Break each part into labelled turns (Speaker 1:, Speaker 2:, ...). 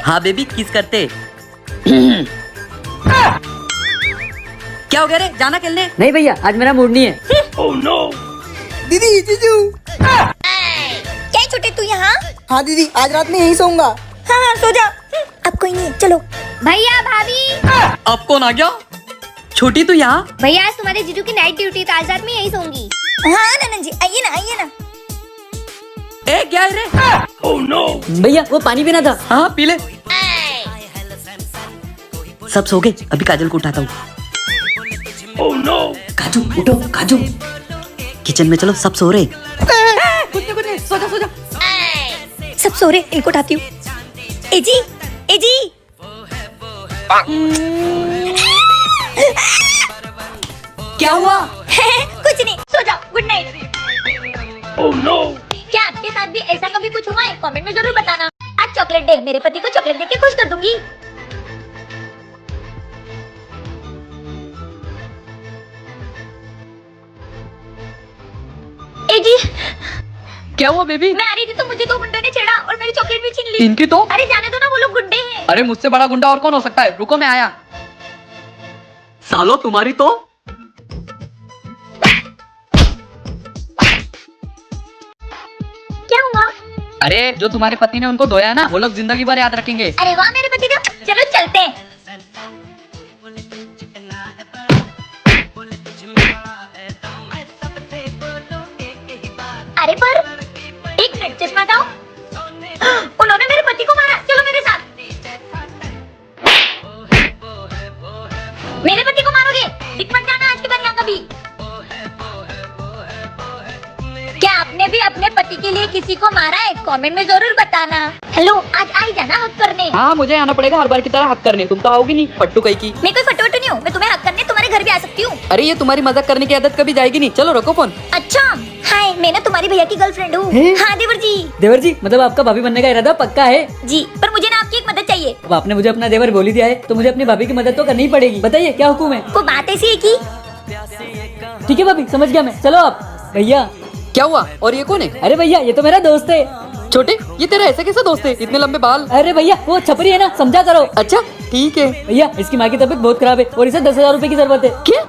Speaker 1: हाँ बेबी किस करते। क्या हो गया रे, जाना खेलने?
Speaker 2: नहीं भैया आज मेरा मूड नहीं है।
Speaker 1: oh, no.
Speaker 3: दीदी जीजू।
Speaker 4: क्या छोटे तू यहाँ?
Speaker 3: हाँ दीदी आज रात में यहीं सोऊंगा।
Speaker 4: हाँ सो जा। अब कोई नहीं है, चलो। भैया भाभी।
Speaker 1: अब कौन आ गया? छोटी तू यहाँ?
Speaker 4: भैया आज तुम्हारे जीजू की नाइट ड्यूटी तो आज रात में यहीं सोऊंगी। हाँ ननन जी आइए ना आइए ना।
Speaker 1: ए क्या है रे? oh, no.
Speaker 2: भैया वो पानी पीना था।
Speaker 1: हाँ पी ले। सब सो गए, अभी काजल को उठाता हूँ। oh, no. काजू उठो काजू। किचन में चलो, सब सो रहे। कुछ नहीं सो जा सो जा।
Speaker 4: सब सो रहे, एक उठाती हूँ। एजी एजी।
Speaker 1: क्या हुआ?
Speaker 4: कुछ नहीं, सो जाओ, गुड नाइट।
Speaker 1: oh, no.
Speaker 4: क्या आपके साथ भी ऐसा कभी कुछ हुआ है? कमेंट में जरूर बताना। आज चॉकलेट डे, मेरे पति को चॉकलेट दे के खुश कर दूंगी। ए जी
Speaker 1: क्या हुआ बेबी?
Speaker 4: मैं आ रही थी तो मुझे दो गुंडों ने छेड़ा और मेरी चॉकलेट भी छीन ली।
Speaker 1: इनकी तो?
Speaker 4: अरे जाने दो ना, वो लोग गुंडे हैं।
Speaker 1: अरे मुझसे बड़ा गुंडा और कौन हो सकता है? रुको मैं आया। सालो तुम्हारी तो।
Speaker 4: क्या हुआ?
Speaker 1: अरे जो तुम्हारे पति ने उनको धोया है ना, वो लोग जिंदगी भर याद रखेंगे।
Speaker 4: अरे वाह मेरे पति का। चलो चलते हैं। अरे पर एक मिनट, चश्मा हटाओ। उन्होंने मेरे पति को मारा। चलो मेरे साथ। मेरे पति को मारोगे? दिख मत जाना आज के बाद यहाँ कभी। क्या आपने भी अपने पति के लिए किसी को मारा है? कमेंट में जरूर बताना। हेलो आज आई जाना हक करने।
Speaker 1: हाँ मुझे आना पड़ेगा हर बार की तरह हक करने। तुम तो आओगी नहीं, पट्टू कहीं की।
Speaker 4: मैं कोई फटोटू नहीं हूँ, मैं तुम्हें हक करने तुम्हारे घर भी आ सकती हूँ।
Speaker 1: अरे ये तुम्हारी मजाक करने की आदत कभी जाएगी नहीं। चलो रखो फोन।
Speaker 4: अच्छा हाय, मैं ना तुम्हारी भैया की गर्लफ्रेंड हूँ। हाँ देवर जी।
Speaker 2: देवर जी मतलब आपका भाभी बनने का इरादा पक्का है?
Speaker 4: जी पर मुझे ना आपकी एक मदद चाहिए।
Speaker 2: अब आपने मुझे अपना देवर बोल ही दिया है तो मुझे अपनी भाभी की मदद तो करनी ही पड़ेगी। बताइए क्या हुक्म है?
Speaker 4: वो बात ऐसी है कि
Speaker 2: ठीक है भाभी समझ गया मैं। चलो आप। भैया
Speaker 1: क्या हुआ? और ये कौन है?
Speaker 2: अरे भैया ये तो मेरा दोस्त है।
Speaker 1: छोटे ये तेरा ऐसा कैसा दोस्त है? इतने लंबे बाल।
Speaker 2: अरे भैया वो छपरी है ना, समझा करो।
Speaker 1: अच्छा ठीक है।
Speaker 2: भैया इसकी माँ की तबीयत बहुत खराब है और इसे 10,000 रूपए की जरूरत है।
Speaker 1: क्या?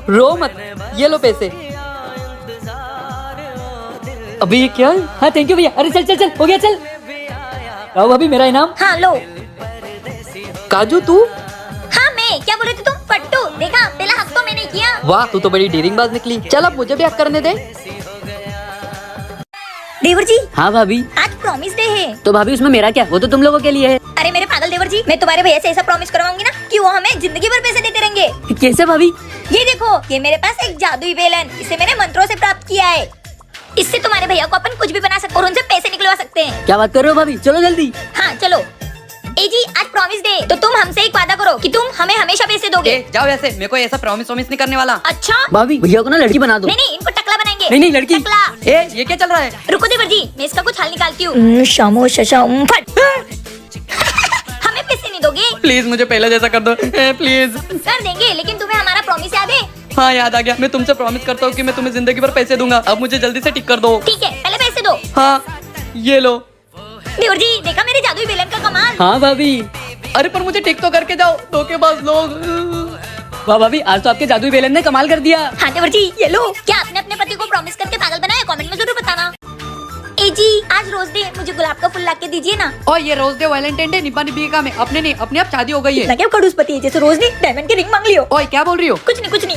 Speaker 1: रो मत, ये लो पैसे। अभी ये क्या है?
Speaker 2: हाँ थैंक यू भैया। अरे चल चल चल हो गया चल। आओ भाभी मेरा इनाम।
Speaker 4: हाँ लो।
Speaker 1: काजू तू?
Speaker 4: हाँ मैं क्या बोल रही थी तुम? पट्टू देखा, पहला हक तो मैंने किया।
Speaker 1: वाह तू तो बड़ी डीरिंग बाज निकली। चल अब मुझे भी हक करने दे।
Speaker 4: देवर जी
Speaker 2: हाँ भाभी।
Speaker 4: आज प्रॉमिस डे है।
Speaker 2: तो भाभी उसमें मेरा क्या? वो तो तुम लोगों के लिए है।
Speaker 4: अरे मेरे पागल देवर जी, मैं तुम्हारे भैया से ऐसा प्रॉमिस करवाऊंगी ना कि वो हमें जिंदगी भर पैसे देते रहेंगे।
Speaker 2: कैसे भाभी?
Speaker 4: ये देखो, ये मेरे पास एक जादुई बेल है। इसे मैंने मंत्रों से प्राप्त किया है। इससे तुम्हारे भैया को अपन कुछ भी बना सकते और उनसे पैसे निकलवा सकते हैं।
Speaker 2: क्या बात कर रहे हो भाभी? चलो जल्दी।
Speaker 4: हाँ चलो। ए जी आज प्रॉमिस डे, तो तुम हमसे एक वादा करो कि तुम हमें हमेशा पैसे दोगे।
Speaker 1: जाओ ऐसे, मेरे को ऐसा प्रॉमिस नहीं करने वाला।
Speaker 4: अच्छा
Speaker 2: भाभी भैया को ना लड़की बना दो।
Speaker 4: नहीं नहीं, इनको टकला बनाएंगे।
Speaker 2: नहीं नहीं लड़की।
Speaker 4: टकला।
Speaker 1: ए ये क्या चल रहा है?
Speaker 4: रुको देवर जी, मैं इसका कुछ हल निकालती हूँ। शामो शशाम फट। हमें पैसे नहीं दोगे?
Speaker 1: प्लीज मुझे पहले जैसा कर दो प्लीज।
Speaker 4: कर देंगे, लेकिन तुम्हें हमारा प्रॉमिस याद है?
Speaker 1: हाँ याद आ गया। मैं तुमसे प्रॉमिस करता हूँ कि मैं तुम्हें जिंदगी भर पैसे दूंगा। अब मुझे जल्दी से टिक कर दो।
Speaker 4: ठीक है, पहले पैसे दो।
Speaker 1: हाँ ये लो।
Speaker 4: देवर जी देखा मेरे जादुई बेलन का कमाल?
Speaker 2: हाँ भाभी।
Speaker 1: अरे पर मुझे टिक तो करके जाओ, धोखेबाज लोग।
Speaker 2: वाह भाभी आज तो आपके जादुई बेलन ने कमाल कर दिया।
Speaker 4: हाँ देवर जी ये लो। क्या आपने अपने पति को प्रॉमिस करके पागल बनाया? कमेंट में जरूर बताना। ए जी आज रोज डे, मुझे गुलाब का फूल ला के दीजिए ना।
Speaker 1: और ये रोज डे वैलेंटाइन डे निब्बा निब्बी का में अपने नहीं, अपने आप शादी हो गई है।
Speaker 4: क्या खड़ूस पति है, जैसे रोज डे डायमंड की रिंग मांग लियो।
Speaker 1: ओए क्या बोल रही हो?
Speaker 4: कुछ नहीं कुछ नहीं।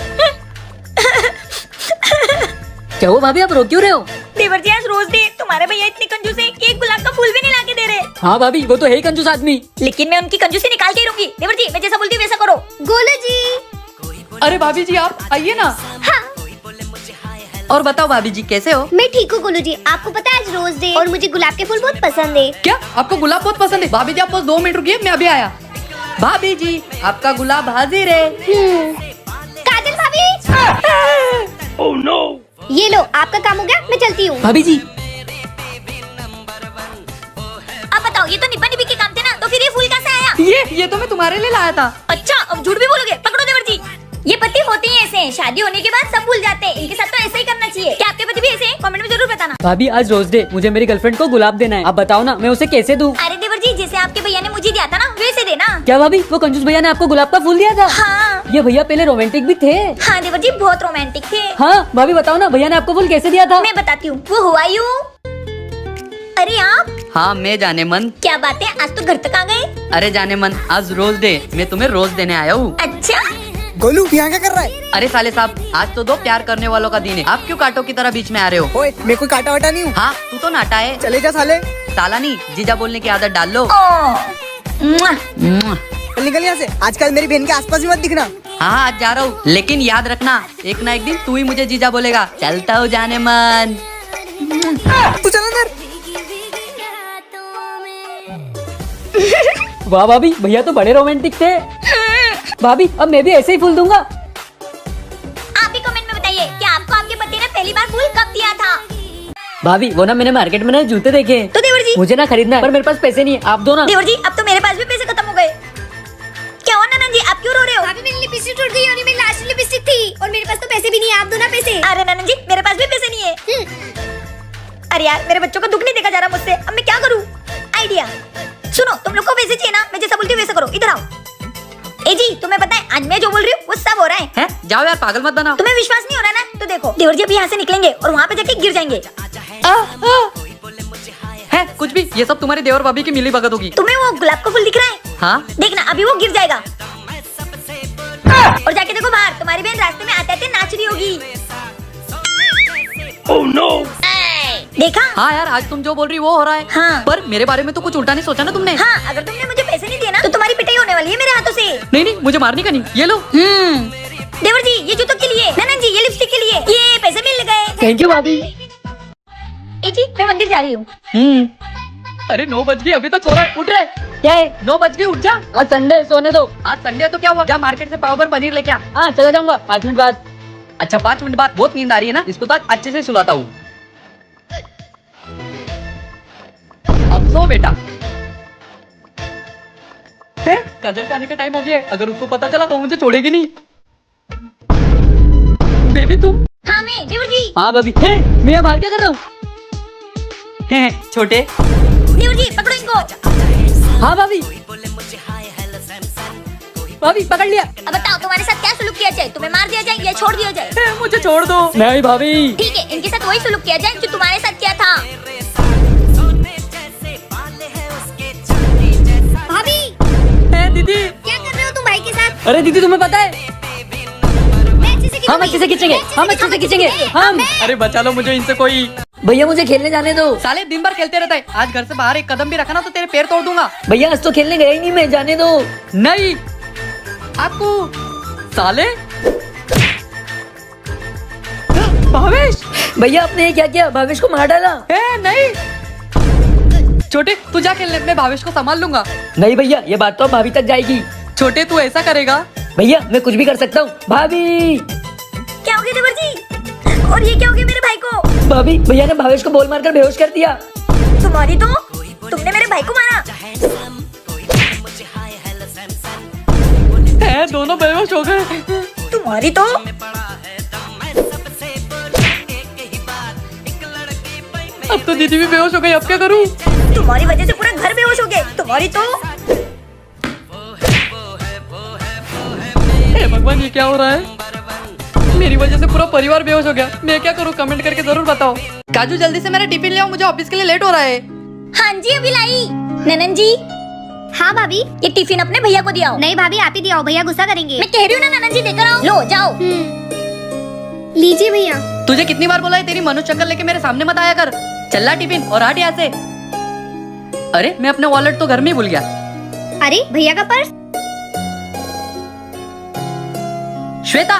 Speaker 2: क्या हुआ भाभी आप रो क्यों रहे हो?
Speaker 4: देवर जी आज रोज डे, तुम्हारे भैया इतने कंजूस है कि एक गुलाब का फूल भी नहीं ला के दे रहे।
Speaker 2: हाँ भाभी वो तो है ही कंजूस आदमी।
Speaker 4: लेकिन मैं उनकी कंजूसी निकाल के ही रहूंगी। देवर जी मैं जैसा बोलती हूँ वैसा करो। गोलू जी।
Speaker 1: अरे भाभी जी आप आइए ना।
Speaker 4: हाँ
Speaker 1: और बताओ भाभी जी कैसे हो?
Speaker 4: मैं ठीक हूँ गोलू जी। आपको पता है आज रोज डे और मुझे गुलाब के फूल बहुत पसंद है।
Speaker 1: क्या आपको गुलाब बहुत पसंद है? भाभी जी आप बस 2 मिनट रुकिए, मैं अभी आया। भाभी जी आपका गुलाब हाजिर है।
Speaker 4: काजल भाभी।
Speaker 1: Oh no.
Speaker 4: ये लो आपका काम हो गया, मैं चलती हूँ।
Speaker 2: भाभी जी
Speaker 4: अब बताओ, ये तो निब्बा निब्बी के काम थे ना, तो फिर ये फूल कहाँ से आया?
Speaker 1: ये तो मैं तुम्हारे लिए लाया था।
Speaker 4: अच्छा अब झूठ भी बोलोगे? पकड़ो देवर जी। ये पति होते ही ऐसे हैं, शादी होने के बाद सब भूल जाते हैं। इनके साथ तो ऐसे ही करना चाहिए। क्या आपके पति भी ऐसे हैं? कमेंट में जरूर बताना।
Speaker 2: भाभी आज रोज डे, मुझे मेरी गर्लफ्रेंड को गुलाब देना है। आप बताओ ना मैं उसे कैसे दूं?
Speaker 4: अरे देवर जी, जैसे आपके भैया ने मुझे दिया था ना, वैसे देना।
Speaker 2: क्या भाभी, वो कंजूस भैया ने आपको गुलाब का फूल दिया था?
Speaker 4: हाँ
Speaker 2: ये भैया पहले रोमांटिक भी थे।
Speaker 4: हाँ देवर जी, बहुत रोमांटिक थे।
Speaker 2: हाँ भाभी बताओ ना, भैया ने आपको फूल कैसे दिया था?
Speaker 4: मैं बताती हूँ। वो हुआ यूं। अरे आप,
Speaker 1: हाँ मैं जाने मन।
Speaker 4: क्या बात है, आज तो घर तक आ गए।
Speaker 1: अरे जाने मन, आज रोज डे, मैं तुम्हें रोज देने आया हूँ।
Speaker 4: अच्छा,
Speaker 3: गोलू यहाँ क्या कर रहा है?
Speaker 1: अरे साले साहब, आज तो दो प्यार करने वालों का दिन है। आप क्यों कांटों की तरह बीच में आ रहे हो?
Speaker 3: ओए, मैं कोई काटा वाटा नहीं हूँ।
Speaker 1: हाँ तू तो नाटा है।
Speaker 3: चले जा साले।
Speaker 1: साला नहीं, जीजा बोलने की आदत डाल लो।
Speaker 4: मुआ।
Speaker 3: चल निकल यहाँ से। आजकल मेरी बहन के आसपास भी मत दिखना।
Speaker 1: हाँ आज जा रहा हूँ, लेकिन याद रखना एक ना एक दिन तू ही मुझे जीजा बोलेगा। चलता हूँ जाने मन।
Speaker 3: तू चल अंदर।
Speaker 2: वाह भाभी, भैया तो बड़े रोमांटिक थे। भाभी अब मैं भी ऐसे ही फूल दूंगा।
Speaker 4: आप ही कमेंट में बताइए कि आपको आपके पति ने पहली बार फूल कब दिया था।
Speaker 2: भाभी वो ना मैंने मार्केट में ना जूते देखे।
Speaker 4: तो देवर जी,
Speaker 2: मुझे ना खरीदना है, पर मेरे पास पैसे नहीं है, आप दो ना।
Speaker 4: देवर जी, अब तो मेरे पास भी पैसे खत्म हो गए। क्या हुआ ननन जी, आप क्यों रो रहे हो?
Speaker 5: भाभी मेरी लिपस्टिक टूट गई और ये मेरी लास्ट लिपस्टिक थी और मेरे पास तो पैसे भी नहीं है। आप दो ना पैसे।
Speaker 4: अरे ननन जी, मेरे पास भी पैसे नहीं है। अरे यार, मेरे बच्चों का दुख नहीं देखा जा रहा मुझसे। अब मैं क्या करूँ? आइडिया सुनो, तुम लोग को वैसे चाहिए ना, मैं जैसा बोलती हूँ वैसा करो। इधर आओ। ए जी, तुम्हें पता है आज मैं जो बोल रही हूँ वो सब हो रहा है।
Speaker 1: हैं? जाओ यार, पागल मत बनाओ।
Speaker 4: तुम्हें विश्वास नहीं हो रहा ना, तो देखो देवर जी अभी यहाँ से निकलेंगे और वहाँ पे जाके गिर जाएंगे।
Speaker 1: है कुछ भी, ये सब तुम्हारी देवर भाभी की मिली भगत होगी।
Speaker 4: तुम्हें वो गुलाब का फूल दिख रहा है?
Speaker 1: हाँ
Speaker 4: देखना अभी वो गिर जाएगा। और जाके देखो बाहर, तुम्हारी बहन रास्ते में आते आते नाच रही होगी।
Speaker 1: Oh no.
Speaker 4: देखा?
Speaker 1: हाँ यार, आज तुम जो बोल रही वो हो रहा है।
Speaker 4: हाँ।
Speaker 1: पर मेरे बारे में तो कुछ उल्टा नहीं सोचा ना तुमने?
Speaker 4: हाँ, अगर तुमने मुझे पैसे नहीं दिए ना तो तुम्हारी पिटाई होने वाली है मेरे हाथों से।
Speaker 1: नहीं नहीं, मुझे मारने का नहीं। ये लो।
Speaker 4: देवर जी, ये जूतों के लिए, ननन जी ये लिपस्टिक के लिए, ये पैसे मिल गए।
Speaker 2: थैंक यू भाभी।
Speaker 4: ए जी, मैं मंदिर जा रही हूँ।
Speaker 1: अरे 9 बज गए, अभी तक सो रहा है। उठ रहे।
Speaker 2: क्या है?
Speaker 1: 9 बज गए, उठ जा।
Speaker 2: आज संडे, सोने दो।
Speaker 1: आज संडे तो क्या हुआ? जा मार्केट से पाव भर पनीर लेके आ।
Speaker 2: हाँ चला जाऊंगा 5 मिनट बाद।
Speaker 1: अच्छा 5 मिनट बाद? बहुत नींद आ रही है ना, इसको तो आज अच्छे से सुलाता हूँ। अब सो बेटा। काजल के आने का टाइम हो गया है। अगर उसको पता चला तो मुझे छोड़ेगी नहीं। बेबी तुम?
Speaker 4: हाँ मैं, देवर जी।
Speaker 2: हाँ भाभी। मैं यहाँ बाहर क्या कर रहा हूँ?
Speaker 1: छोटे।
Speaker 4: देवर जी पकड़ो इनको।
Speaker 2: हाँ भाभी। भाभी पकड़ लिया।
Speaker 4: अब बताओ तुम्हारे साथ क्या सुलूक किया जाए? तुम्हें मार दिया जाए या छोड़ दिया जाए?
Speaker 1: मुझे छोड़ दो।
Speaker 2: नहीं भाभी।
Speaker 4: ठीक है, इनके साथ वही सुलूक किया जाए जो तुम्हारे साथ किया था।
Speaker 5: भाभी
Speaker 1: दीदी
Speaker 5: क्या कर रहे हो तुम भाई के साथ?
Speaker 2: अरे दीदी तुम्हें पता है,
Speaker 5: मैं अच्छे से
Speaker 2: हम अच्छे से खींचेंगे, हम अच्छे से खींचेंगे हम।
Speaker 1: अरे बचा लो मुझे इनसे कोई।
Speaker 2: भैया मुझे खेलने जाने दो।
Speaker 1: साले दिन भर खेलते रहता है। आज घर से बाहर एक कदम भी रखा ना तो तेरे पैर तोड़ दूंगा।
Speaker 2: भैया आज तो खेलने गया ही नहीं मैं, जाने दो।
Speaker 1: नहीं आपको साले। भावेश।
Speaker 2: भैया आपने ये क्या किया? भावेश को मार डाला।
Speaker 1: नहीं छोटे, तू जा खेलने, मैं भावेश को संभाल लूंगा।
Speaker 2: नहीं भैया, ये बात तो अब भाभी तक जाएगी।
Speaker 1: छोटे तू ऐसा करेगा?
Speaker 2: भैया मैं कुछ भी कर सकता हूँ। भाभी।
Speaker 4: क्या हो गया देवर जी? और ये क्या हो गया मेरे भाई को?
Speaker 2: भाभी भैया ने भावेश को बोल मारकर बेहोश कर दिया।
Speaker 4: तुम्हारी तो, तुमने मेरे भाई को मारा।
Speaker 1: दोनों बेहोश हो गए।
Speaker 4: तुम्हारी तो।
Speaker 1: अब तो दीदी भी बेहोश हो गई, अब क्या करूं?
Speaker 4: तुम्हारी वजह से पूरा घर बेहोश हो गए। तुम्हारी तो।
Speaker 1: हे भगवान, ये क्या हो रहा है? मेरी वजह से पूरा परिवार बेहोश हो गया। मैं क्या करूं? कमेंट करके जरूर बताओ। काजू जल्दी से मेरा टिफिन ले आओ, मुझे ऑफिस के लिए लेट हो रहा है।
Speaker 4: हाँ जी अभी लाई। ननन जी
Speaker 5: हाँ भाभी।
Speaker 4: ये टिफिन अपने भैया को दिया।
Speaker 5: नहीं भाभी आप ही दिया, भैया गुस्सा करेंगे।
Speaker 4: मैं कह रही हूँ ना ननन जी, देकर आओ। लो जाओ।
Speaker 5: लीजिए भैया।
Speaker 1: तुझे कितनी बार बोला है तेरी मनुष्य शक्ल लेके मेरे सामने मत आया कर। चल टिफिन और हट यहाँ से। अरे मैं अपने वॉलेट तो घर में ही भूल गया।
Speaker 5: अरे भैया का पर्स।
Speaker 1: श्वेता,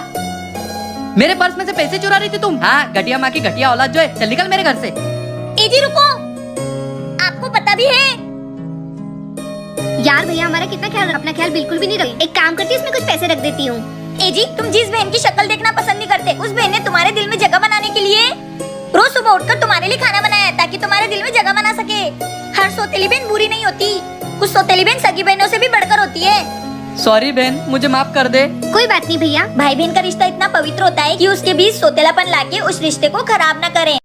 Speaker 1: मेरे पर्स में से पैसे चुरा रही थी तुम? हाँ, घटिया माँ की घटिया औलाद जो है। चल निकल मेरे घर से।
Speaker 4: ए जी रुको, आपको पता भी है?
Speaker 5: यार भैया हमारा कितना ख्याल, अपना ख्याल बिल्कुल भी नहीं रखते। एक काम करती हूँ, इसमें कुछ पैसे रख देती हूँ।
Speaker 4: ए जी, तुम जिस बहन की शक्ल देखना पसंद नहीं करते, उस बहन ने तुम्हारे दिल में जगह बनाने के लिए रोज सुबह उठकर तुम्हारे लिए खाना बनाया, ताकि तुम्हारे दिल में जगह बना सके। हर सौतेली बहन बुरी नहीं होती, कुछ सौतेली बहन सगी बहनों से भी बढ़कर होती है।
Speaker 2: सॉरी बहन, मुझे माफ कर दे।
Speaker 5: कोई बात नहीं भैया।
Speaker 4: भाई बहन का रिश्ता इतना पवित्र होता है कि उसके बीच सोतेलापन लाके उस रिश्ते को खराब न करें।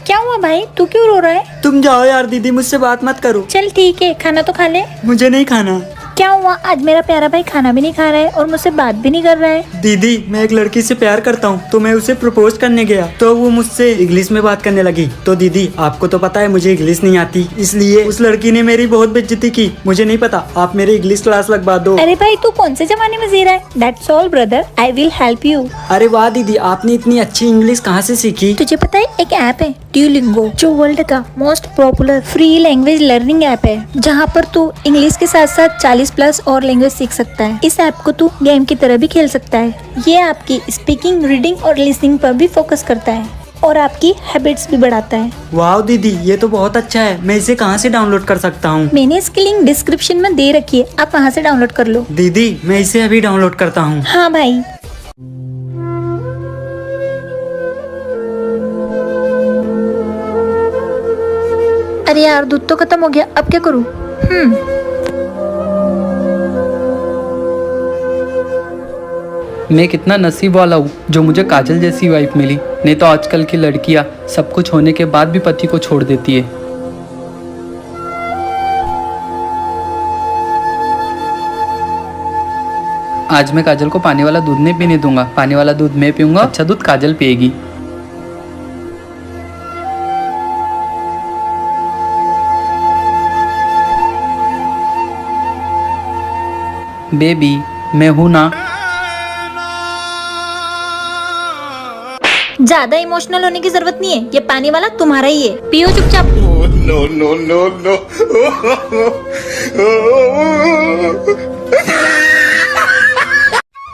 Speaker 4: क्या हुआ भाई, तू क्यों रो रहा है?
Speaker 1: तुम जाओ यार दीदी, मुझसे बात मत करो।
Speaker 4: चल ठीक है, खाना तो खा ले।
Speaker 1: मुझे नहीं खाना।
Speaker 4: क्या हुआ, आज मेरा प्यारा भाई खाना भी नहीं खा रहा है और मुझसे बात भी नहीं कर रहा है?
Speaker 1: दीदी मैं एक लड़की से प्यार करता हूँ, तो मैं उसे प्रपोज करने गया तो वो मुझसे इंग्लिश में बात करने लगी। तो दीदी आपको तो पता है मुझे इंग्लिश नहीं आती, इसलिए उस लड़की ने मेरी बहुत बेइज्जती की। मुझे नहीं पता, आप मेरी इंग्लिश क्लास लगवा दो।
Speaker 4: अरे भाई तू कौन से जमाने में जी रहा है? That's all brother, I will help you.
Speaker 1: अरे वाह दीदी, आपने इतनी अच्छी इंग्लिश कहाँ से सीखी?
Speaker 4: तुझे पता है एक ऐप है ड्यूलिंगो, जो वर्ल्ड का most popular free language learning app है, जहाँ पर तू इंग्लिश के साथ साथ 40+ और लैंग्वेज सीख सकता है। इस ऐप को तू गेम की तरह भी खेल सकता है। ये आपकी स्पीकिंग, रीडिंग और लिसनिंग पर भी फोकस करता है और आपकी हैबिट्स भी बढ़ाता है।
Speaker 1: वाह दीदी, ये तो बहुत अच्छा है। मैं इसे कहाँ से डाउनलोड कर सकता हूँ?
Speaker 4: मैंने इसकी लिंक डिस्क्रिप्शन में दे रखी है, आप वहाँ से डाउनलोड कर लो।
Speaker 1: दीदी मैं इसे अभी डाउनलोड करता हूँ।
Speaker 4: हाँ भाई। अरे यार दूध तो खत्म हो गया, अब क्या करूँ?
Speaker 2: मैं कितना नसीब वाला हूँ जो मुझे काजल जैसी वाइफ मिली। नहीं तो आजकल की लड़कियाँ सब कुछ होने के बाद भी पति को छोड़ देती है। आज मैं काजल को पानी वाला दूध नहीं पीने दूंगा। पानी वाला दूध मैं पीऊंगा, अच्छा दूध काजल पिएगी। बेबी मैं हूं ना।
Speaker 4: ज्यादा इमोशनल होने की जरूरत नहीं है, ये पानी वाला तुम्हारा ही है, पियो चुपचाप।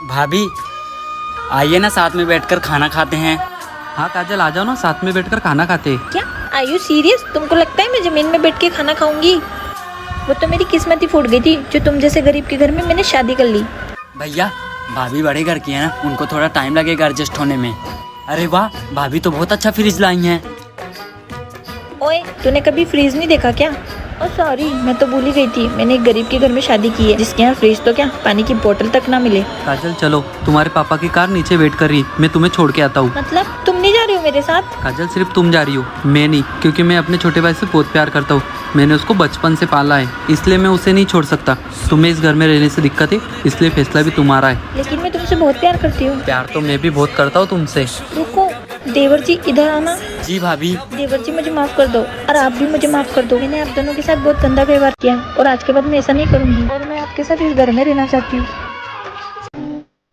Speaker 1: भाभी आइए ना, साथ में बैठकर खाना खाते हैं।
Speaker 2: हाँ काजल आ जाओ ना, साथ में बैठकर खाना खाते।
Speaker 4: क्या आर यू सीरियस? तुमको लगता है मैं जमीन में बैठ के खाना खाऊंगी? वो तो मेरी किस्मत ही फूट गई थी जो तुम जैसे गरीब के घर में मैंने शादी कर ली।
Speaker 1: भैया भाभी बड़े घर की है ना, उनको थोड़ा टाइम लगेगा एडजस्ट होने में। अरे वाह, भाभी तो बहुत अच्छा फ्रिज लाई हैं।
Speaker 4: ओए तूने कभी फ्रीज नहीं देखा क्या? ओ सॉरी, मैं तो भूल ही गई थी, मैंने एक गरीब के घर में शादी की है जिसके यहाँ फ्रिज तो क्या पानी की बोतल तक ना मिले।
Speaker 2: काजल चलो, तुम्हारे पापा की कार नीचे वेट कर रही, मैं तुम्हें छोड़ के आता हूँ।
Speaker 4: मतलब तुम नहीं जा रही हो मेरे साथ?
Speaker 2: काजल सिर्फ तुम जा रही हो, मैं नहीं, क्योंकि मैं अपने छोटे भाई से बहुत प्यार करता हूँ। मैंने उसको बचपन से पाला है, इसलिए मैं उसे नहीं छोड़ सकता। तुम्हें इस घर में रहने से दिक्कत है, इसलिए फैसला भी तुम्हारा है।
Speaker 4: लेकिन मैं तुमसे बहुत प्यार करती हूँ।
Speaker 2: प्यार तो मैं भी बहुत करता हूँ तुमसे।
Speaker 4: रुको, देवर जी इधर आना।
Speaker 1: जी भाभी।
Speaker 4: देवर जी मुझे माफ कर दो और आप भी मुझे माफ कर दो। मैंने आप दोनों के साथ बहुत गंदा व्यवहार किया और आज के बाद मैं ऐसा नहीं करूँगी और मैं आपके साथ इस घर में रहना चाहती हूँ।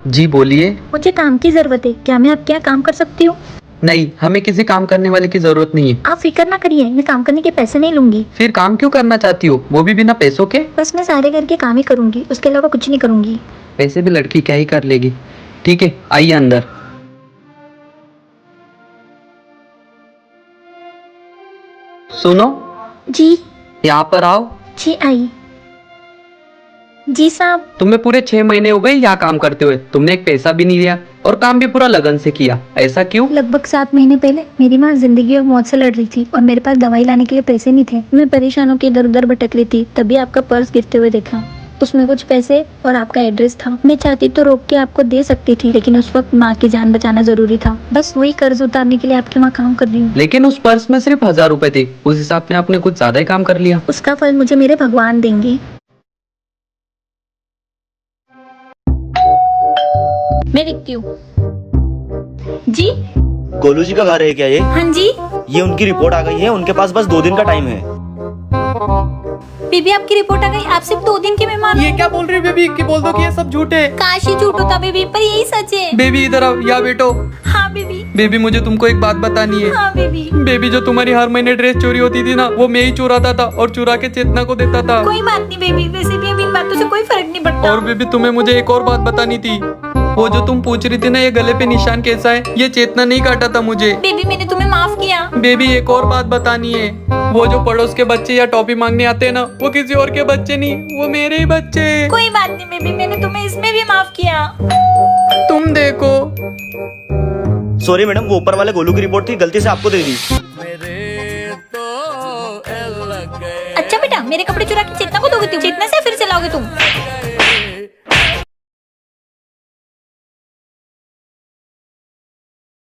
Speaker 2: जी बोलिए।
Speaker 4: मुझे काम की जरूरत है, क्या मैं आपके यहाँ काम कर सकती हूँ?
Speaker 2: नहीं, हमें किसी काम करने वाले की जरूरत नहीं है।
Speaker 4: आप फिक्र ना करिए, मैं काम करने के पैसे नहीं लूंगी।
Speaker 2: फिर काम क्यों करना चाहती हो, वो भी बिना पैसों के?
Speaker 4: बस मैं सारे घर के काम ही करूंगी, उसके अलावा कुछ नहीं करूंगी।
Speaker 2: वैसे भी लड़की क्या ही कर लेगी। ठीक है आइए अंदर। सुनो
Speaker 4: जी।
Speaker 2: यहाँ पर आओ।
Speaker 4: जी आई। जी साहब।
Speaker 2: तुम्हें पूरे 6 महीने हो गए यहाँ काम करते हुए, तुमने एक पैसा भी नहीं लिया और काम भी पूरा लगन से किया, ऐसा क्यों?
Speaker 4: लगभग 7 महीने पहले मेरी माँ जिंदगी और मौत से लड़ रही थी और मेरे पास दवाई लाने के लिए पैसे नहीं थे। मैं परेशान होकर इधर उधर भटक रही थी, तभी आपका पर्स गिरते हुए देखा। उसमें कुछ पैसे और आपका एड्रेस था। मैं चाहती तो रोक के आपको दे सकती थी, लेकिन उस वक्त माँ की जान बचाना जरूरी था। बस वही कर्ज उतारने के लिए आपके वहाँ काम कर रही हूँ।
Speaker 2: लेकिन उस पर्स में सिर्फ 1000 रुपए थे, उस हिसाब से आपने कुछ ज्यादा ही काम कर लिया।
Speaker 4: उसका फल मुझे मेरे भगवान देंगे। मैं देखती हूँ। जी
Speaker 6: गोलू जी का घर है क्या ये?
Speaker 4: हाँ जी।
Speaker 6: ये उनकी रिपोर्ट आ गई है, उनके पास बस 2 दिन का टाइम है।
Speaker 4: बेबी आपकी रिपोर्ट आ गई, आप सिर्फ 2 दिन के मेहमान हो।
Speaker 2: ये क्या बोल रही है बेबी, कि बोल दो कि ये सब झूठ है।
Speaker 4: काश ही झूठ होता बेबी, पर यही सच है।
Speaker 2: बेबी इधर आओ, यहाँ बैठो।
Speaker 4: हाँ बेबी।
Speaker 2: बेबी मुझे तुमको एक बात बतानी है।
Speaker 4: हाँ बेबी।
Speaker 2: बेबी जो तुम्हारी हर महीने ड्रेस चोरी होती थी ना, वो मैं ही चुराता था और चुरा के चेतना को देता था।
Speaker 4: कोई बात नहीं बेबी, वैसे भी अब इन बातों से कोई फर्क नहीं पड़ता।
Speaker 2: और बेबी तुम्हें मुझे एक और बात बतानी थी। वो जो तुम पूछ रही थी ना, ये गले पे निशान कैसा है, ये चेतना नहीं काटा था मुझे।
Speaker 4: बेबी मैंने तुम्हें माफ किया।
Speaker 2: बेबी एक और बात बतानी है। वो जो पड़ोस के बच्चे या टॉफी मांगने आते हैं ना, वो किसी और के बच्चे नहीं, वो मेरे ही बच्चे।
Speaker 4: कोई बात नहीं बेबी, मैंने तुम्हें इसमें भी माफ किया।
Speaker 2: तुम देखो।
Speaker 6: सॉरी मैडम, वो ऊपर वाले गोलू की रिपोर्ट थी, गलती से आपको दे दी।
Speaker 4: अच्छा बेटा, लोगे तुम? जितने से फिर से लाओगे तुम?